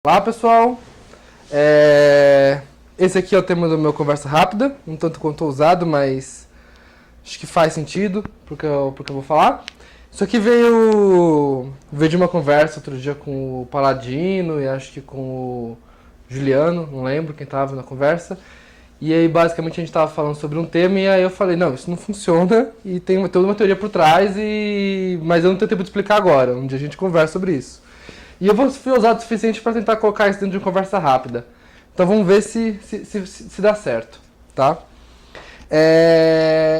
Olá pessoal, esse aqui é o tema do meu Conversa Rápida, um tanto quanto ousado, mas acho que faz sentido porque eu vou falar. Isso aqui veio de uma conversa outro dia com o Paladino e acho que com o Juliano, não lembro quem estava na conversa. E aí basicamente a gente estava falando sobre um tema e aí eu falei, não, isso não funciona e tem toda uma teoria por trás, mas eu não tenho tempo de explicar agora, um dia a gente conversa sobre isso. E eu fui ousado o suficiente para tentar colocar isso dentro de uma conversa rápida. Então vamos ver se dá certo, tá?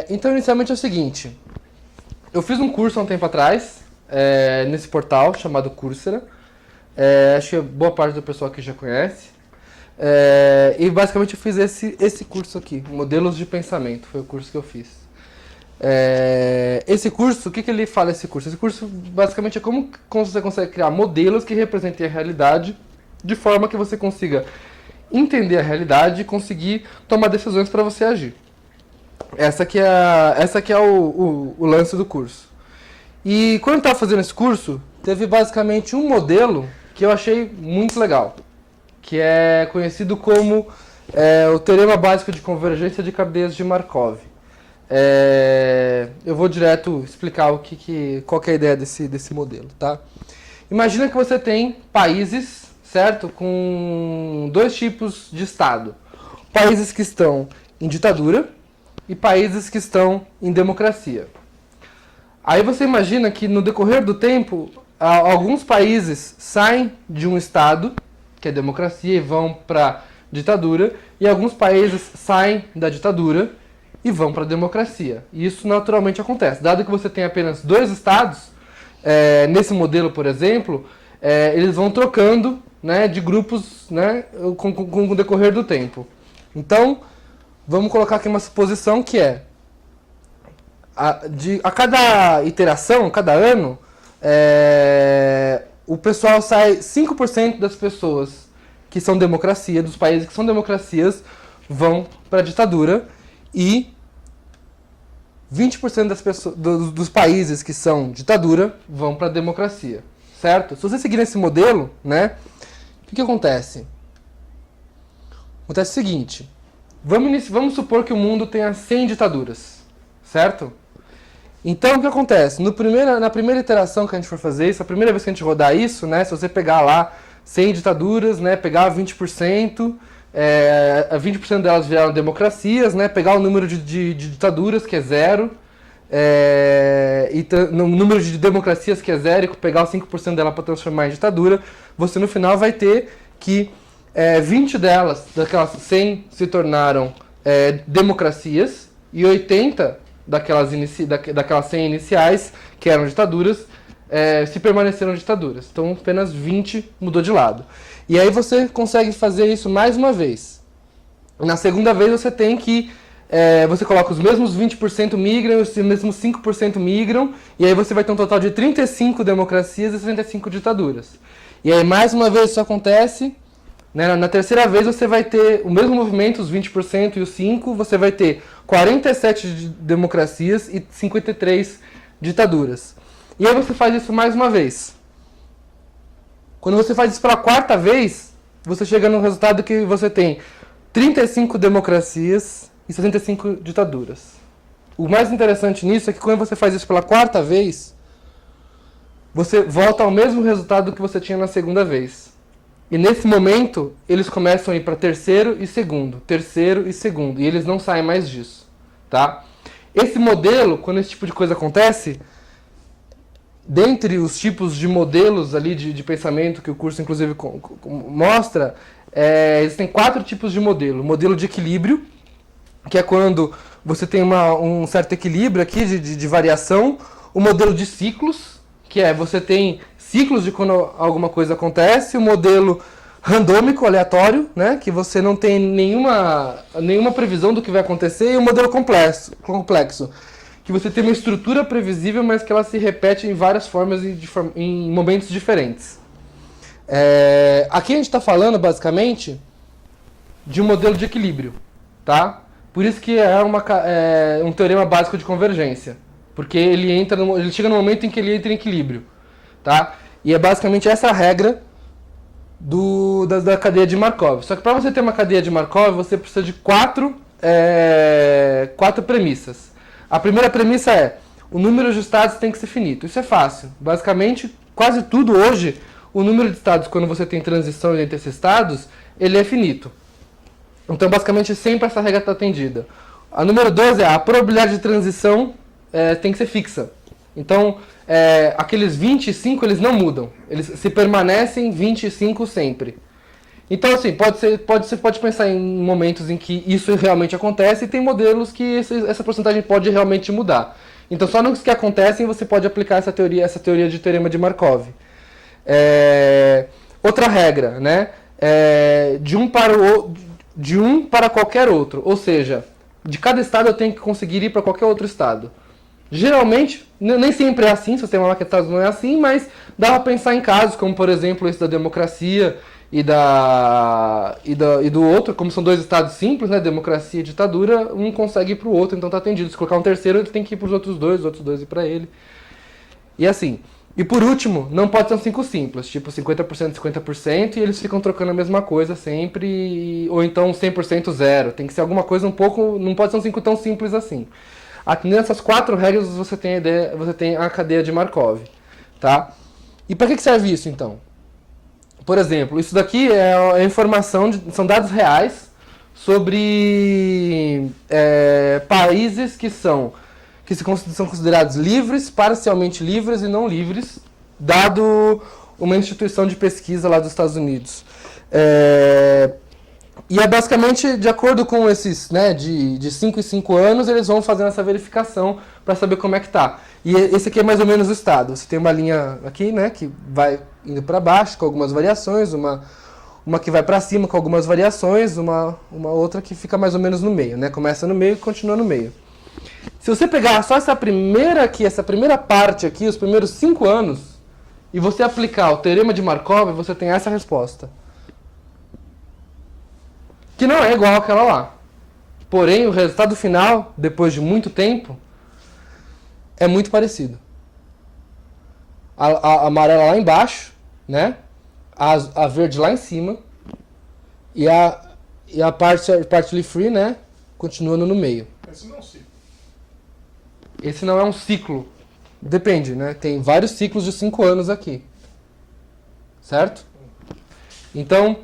Então inicialmente é o seguinte. Eu fiz um curso há um tempo atrás, nesse portal chamado Coursera. Acho que boa parte do pessoal aqui já conhece. E basicamente eu fiz esse curso aqui, Modelos de Pensamento, foi o curso que eu fiz. Esse curso, o que ele fala esse curso? Esse curso basicamente é como você consegue criar modelos que representem a realidade de forma que você consiga entender a realidade e conseguir tomar decisões para você agir. Essa que é o lance do curso. E quando eu estava fazendo esse curso, teve basicamente um modelo que eu achei muito legal, que é conhecido como o Teorema Básico de Convergência de Cadeias de Markov. Eu vou direto explicar qual que é a ideia desse modelo, tá? Imagina que você tem países, certo? Com dois tipos de Estado. Países que estão em ditadura e países que estão em democracia. Aí você imagina que no decorrer do tempo, alguns países saem de um Estado, que é democracia, e vão para ditadura, e alguns países saem da ditadura e vão para a democracia. E isso naturalmente acontece. Dado que você tem apenas dois estados, nesse modelo, por exemplo, eles vão trocando, né, de grupos, né, com o decorrer do tempo. Então, vamos colocar aqui uma suposição que a cada iteração, cada ano, o pessoal sai 5% das pessoas que são democracia, dos países que são democracias, vão para a ditadura, e 20% das pessoas, dos países que são ditadura vão para a democracia, certo? Se você seguir esse modelo, né, o que acontece? Acontece o seguinte, vamos supor que o mundo tenha 100 ditaduras, certo? Então o que acontece? Na primeira iteração que a gente for fazer isso, a primeira vez que a gente rodar isso, né, se você pegar lá 100 ditaduras, né, pegar 20%, 20% delas viraram democracias, né? Pegar o número de ditaduras, que é 0, e no número de democracias, que é 0, e pegar os 5% dela para transformar em ditadura, você no final vai ter que 20 delas, daquelas 100, se tornaram democracias, e 80 daquelas 100 iniciais, que eram ditaduras, se permaneceram ditaduras. Então apenas 20 mudou de lado. E aí você consegue fazer isso mais uma vez. Na segunda vez você tem que... você coloca os mesmos 20% migram, os mesmos 5% migram, e aí você vai ter um total de 35 democracias e 65 ditaduras. E aí mais uma vez isso acontece, né? Na terceira vez você vai ter o mesmo movimento, os 20% e os 5%, você vai ter 47 democracias e 53 ditaduras. E aí você faz isso mais uma vez. Quando você faz isso pela quarta vez, você chega no resultado que você tem 35 democracias e 65 ditaduras. O mais interessante nisso é que quando você faz isso pela quarta vez, você volta ao mesmo resultado que você tinha na segunda vez. E nesse momento, eles começam a ir para terceiro e segundo, e eles não saem mais disso, tá? Esse modelo, quando esse tipo de coisa acontece, dentre os tipos de modelos ali de pensamento que o curso inclusive mostra, existem 4 tipos de modelo. O modelo de equilíbrio, que é quando você tem um certo equilíbrio aqui de variação. O modelo de ciclos, que você tem ciclos de quando alguma coisa acontece. O modelo randômico, aleatório, né, que você não tem nenhuma previsão do que vai acontecer. E o modelo complexo, que você tem uma estrutura previsível, mas que ela se repete em várias formas e em momentos diferentes. Aqui a gente está falando, basicamente, de um modelo de equilíbrio, tá? Por isso que é um teorema básico de convergência, porque ele chega no momento em que ele entra em equilíbrio, tá? E é basicamente essa a regra da cadeia de Markov. Só que para você ter uma cadeia de Markov, você precisa de quatro premissas. A primeira premissa é: o número de estados tem que ser finito. Isso é fácil. Basicamente, quase tudo hoje, o número de estados, quando você tem transição entre esses estados, ele é finito. Então, basicamente, sempre essa regra está atendida. A número 2 é: a probabilidade de transição tem que ser fixa. Então, aqueles 25, eles não mudam. Eles se permanecem 25 sempre. Então, assim, você pode pensar em momentos em que isso realmente acontece, e tem modelos que essa porcentagem pode realmente mudar. Então, só nos que acontecem você pode aplicar essa teoria de teorema de Markov. Outra regra, né? De um para qualquer outro. Ou seja, de cada estado eu tenho que conseguir ir para qualquer outro estado. Geralmente, nem sempre é assim, se você tem uma máquina de estados não é assim, mas dá para pensar em casos como, por exemplo, esse da democracia e do outro, como são dois estados simples, né, democracia e ditadura, um consegue ir para o outro, então está atendido. Se colocar um terceiro, ele tem que ir para os outros dois ir para ele. E assim. E por último, não pode ser um 5 simples, tipo 50%, 50%, e eles ficam trocando a mesma coisa sempre, ou então 100% zero. Tem que ser alguma coisa um pouco, não pode ser um 5 tão simples assim. Aqui nessas 4 regras você tem a cadeia de Markov, tá? E para que serve isso então? Por exemplo, isso daqui é informação, são dados reais sobre países que são considerados livres, parcialmente livres e não livres, dado uma instituição de pesquisa lá dos Estados Unidos. E é basicamente de acordo com esses, né, de 5 em 5 anos, eles vão fazendo essa verificação para saber como é que tá. E esse aqui é mais ou menos o estado. Você tem uma linha aqui, né, que vai indo para baixo com algumas variações, uma que vai para cima com algumas variações, uma outra que fica mais ou menos no meio, né? Começa no meio e continua no meio. Se você pegar só essa primeira parte aqui, os primeiros 5 anos, e você aplicar o teorema de Markov, você tem essa resposta. Que não é igual àquela lá. Porém, o resultado final, depois de muito tempo, é muito parecido. A amarela lá embaixo, né? A verde lá em cima, e a partly free, né? Continuando no meio. Esse não é um ciclo. Esse não é um ciclo. Depende, né? Tem vários ciclos de 5 anos aqui. Certo? Então,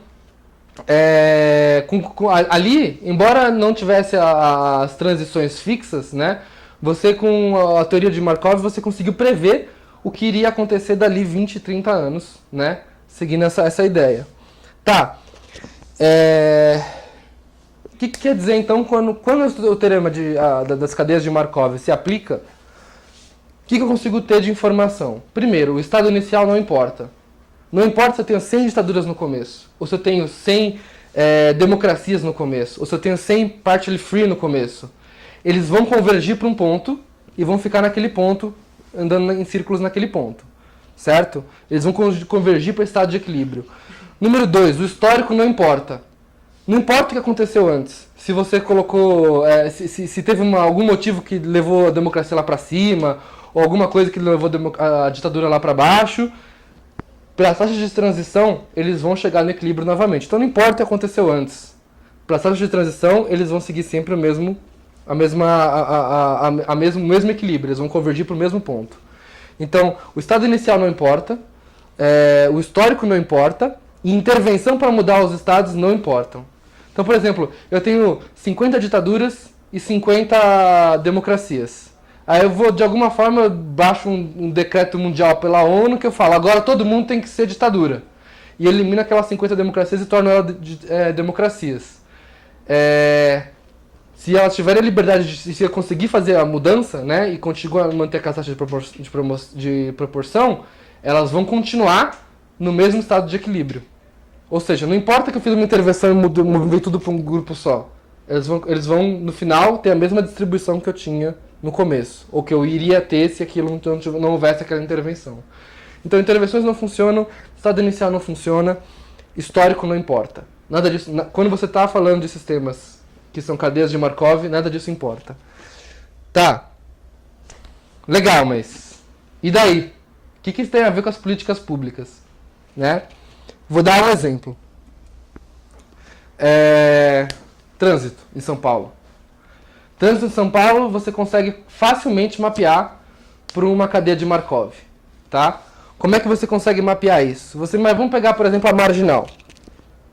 ali, embora não tivesse as transições fixas, né? Você, com a teoria de Markov, você conseguiu prever o que iria acontecer dali 20, 30 anos, né? Seguindo essa ideia. Tá. O que quer dizer, então, quando o teorema das cadeias de Markov se aplica, o que eu consigo ter de informação? Primeiro, o estado inicial não importa. Não importa se eu tenho 100 ditaduras no começo, ou se eu tenho 100 democracias no começo, ou se eu tenho 100 partly free no começo. Eles vão convergir para um ponto e vão ficar naquele ponto, andando em círculos naquele ponto. Certo? Eles vão convergir para o estado de equilíbrio. Número 2, o histórico não importa. Não importa o que aconteceu antes. Se você colocou... se teve algum motivo que levou a democracia lá para cima, ou alguma coisa que levou a ditadura lá para baixo, pelas taxas de transição, eles vão chegar no equilíbrio novamente. Então não importa o que aconteceu antes. Pelas taxas de transição, eles vão seguir sempre o mesmo equilíbrio. Eles vão convergir para o mesmo ponto. Então, o estado inicial não importa, o histórico não importa, e intervenção para mudar os estados não importam. Então, por exemplo, eu tenho 50 ditaduras e 50 democracias. Aí eu vou, de alguma forma, baixo um decreto mundial pela ONU que eu falo, agora todo mundo tem que ser ditadura. E elimina aquelas 50 democracias e torna elas democracias. Se elas tiverem a liberdade se eu conseguir fazer a mudança, né, e continuar a manter a taxa de proporção, elas vão continuar no mesmo estado de equilíbrio. Ou seja, não importa que eu fiz uma intervenção e movei tudo para um grupo só. Eles vão, no final, ter a mesma distribuição que eu tinha no começo. Ou que eu iria ter se aquilo não houvesse aquela intervenção. Então, intervenções não funcionam, estado inicial não funciona, histórico não importa. Nada disso. Quando você está falando de sistemas que são cadeias de Markov, nada disso importa. Tá. Legal, mas... E daí? O que isso tem a ver com as políticas públicas? Né? Vou dar um exemplo. Trânsito em São Paulo. Trânsito em São Paulo você consegue facilmente mapear por uma cadeia de Markov, tá? Como é que você consegue mapear isso? Vamos pegar, por exemplo, a Marginal,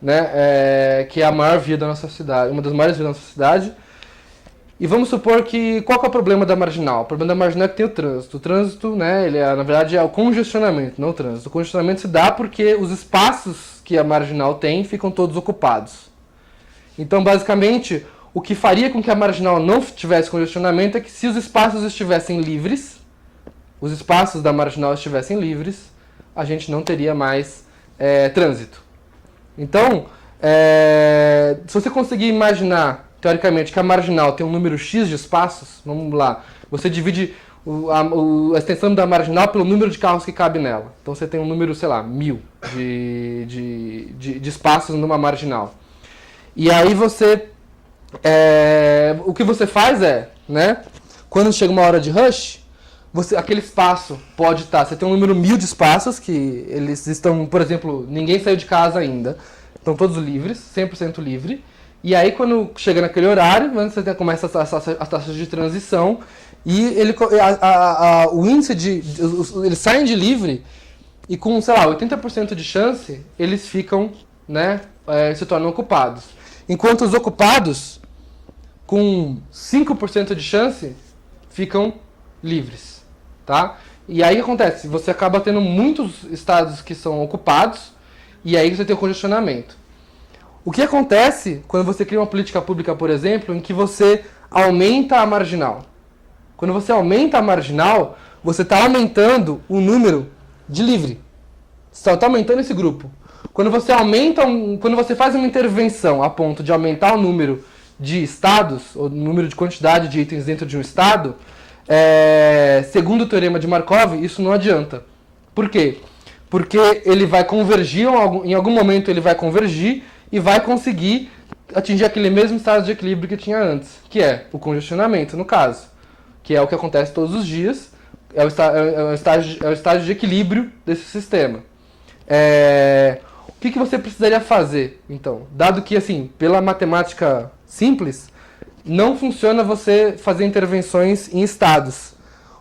né? Que é a maior via da nossa cidade, uma das maiores vias da nossa cidade. E vamos supor que... Qual que é o problema da Marginal? O problema da Marginal é que tem o trânsito. O trânsito, né, ele na verdade, é o congestionamento, não o trânsito. O congestionamento se dá porque os espaços que a Marginal tem ficam todos ocupados. Então, basicamente, o que faria com que a Marginal não tivesse congestionamento é que se os espaços estivessem livres, os espaços da Marginal estivessem livres, a gente não teria mais trânsito. Então, se você conseguir imaginar, teoricamente, que a Marginal tem um número X de espaços, vamos lá, você divide a extensão da Marginal pelo número de carros que cabe nela. Então você tem um número, sei lá, 1000 de espaços numa Marginal. E aí você... o que você faz né? Quando chega uma hora de rush, aquele espaço pode estar... Você tem um número 1000 de espaços que eles estão, por exemplo, ninguém saiu de casa ainda. Estão todos livres, 100% livre. E aí quando chega naquele horário, você começa as taxas de transição e o índice eles saem de livre e com, sei lá, 80% de chance, eles ficam, né, se tornam ocupados. Enquanto os ocupados, com 5% de chance, ficam livres, tá? E aí o que acontece? Você acaba tendo muitos estados que são ocupados e aí você tem o congestionamento. O que acontece quando você cria uma política pública, por exemplo, em que você aumenta a Marginal? Quando você aumenta a Marginal, você está aumentando o número de livre. Você está aumentando esse grupo. Quando você faz uma intervenção a ponto de aumentar o número de estados, ou o número de quantidade de itens dentro de um estado, segundo o teorema de Markov, isso não adianta. Por quê? Porque ele vai convergir, em algum momento ele vai convergir e vai conseguir atingir aquele mesmo estado de equilíbrio que tinha antes, que é o congestionamento, no caso, que é o que acontece todos os dias, é o estágio de equilíbrio desse sistema. O que você precisaria fazer, então? Dado que, assim, pela matemática simples, não funciona você fazer intervenções em estados.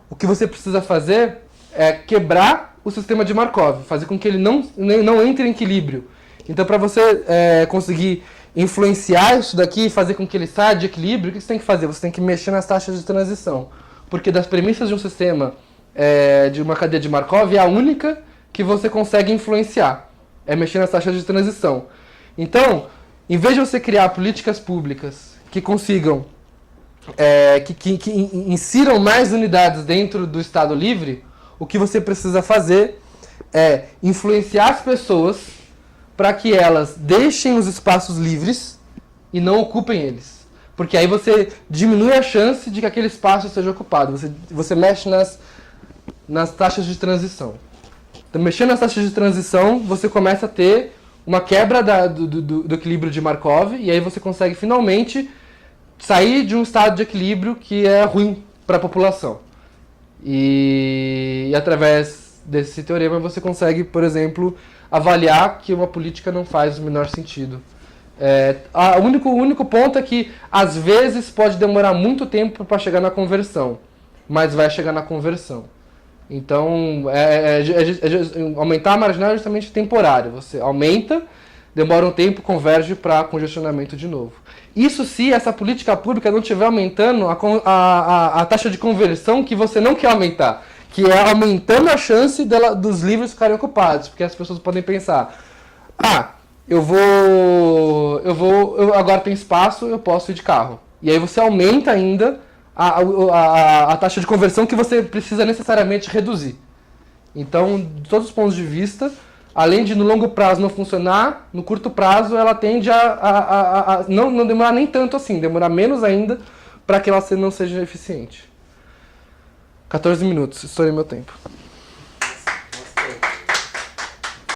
O que você precisa fazer é quebrar o sistema de Markov, fazer com que ele não entre em equilíbrio. Então, para você conseguir influenciar isso daqui e fazer com que ele saia de equilíbrio, o que você tem que fazer? Você tem que mexer nas taxas de transição. Porque das premissas de um sistema, de uma cadeia de Markov, é a única que você consegue influenciar. É mexer nas taxas de transição. Então, em vez de você criar políticas públicas que consigam, que insiram mais unidades dentro do Estado livre, o que você precisa fazer é influenciar as pessoas para que elas deixem os espaços livres e não ocupem eles. Porque aí você diminui a chance de que aquele espaço seja ocupado. Você mexe nas taxas de transição. Então, mexendo nas taxas de transição, você começa a ter uma quebra do equilíbrio de Markov, e aí você consegue finalmente sair de um estado de equilíbrio que é ruim para a população. E através desse teorema você consegue, por exemplo, avaliar que uma política não faz o menor sentido. O único ponto é que, às vezes, pode demorar muito tempo para chegar na conversão, mas vai chegar na conversão. Então, aumentar a marginal é justamente temporário. Você aumenta, demora um tempo, converge para congestionamento de novo. Isso se essa política pública não estiver aumentando a taxa de conversão que você não quer aumentar, que é aumentando a chance dos livros ficarem ocupados, porque as pessoas podem pensar, eu agora tem espaço, eu posso ir de carro. E aí você aumenta ainda a taxa de conversão que você precisa necessariamente reduzir. Então, de todos os pontos de vista, além de no longo prazo não funcionar, no curto prazo ela tende a não demorar nem tanto assim, demorar menos ainda para que ela não seja eficiente. 14 minutos, estourei meu tempo.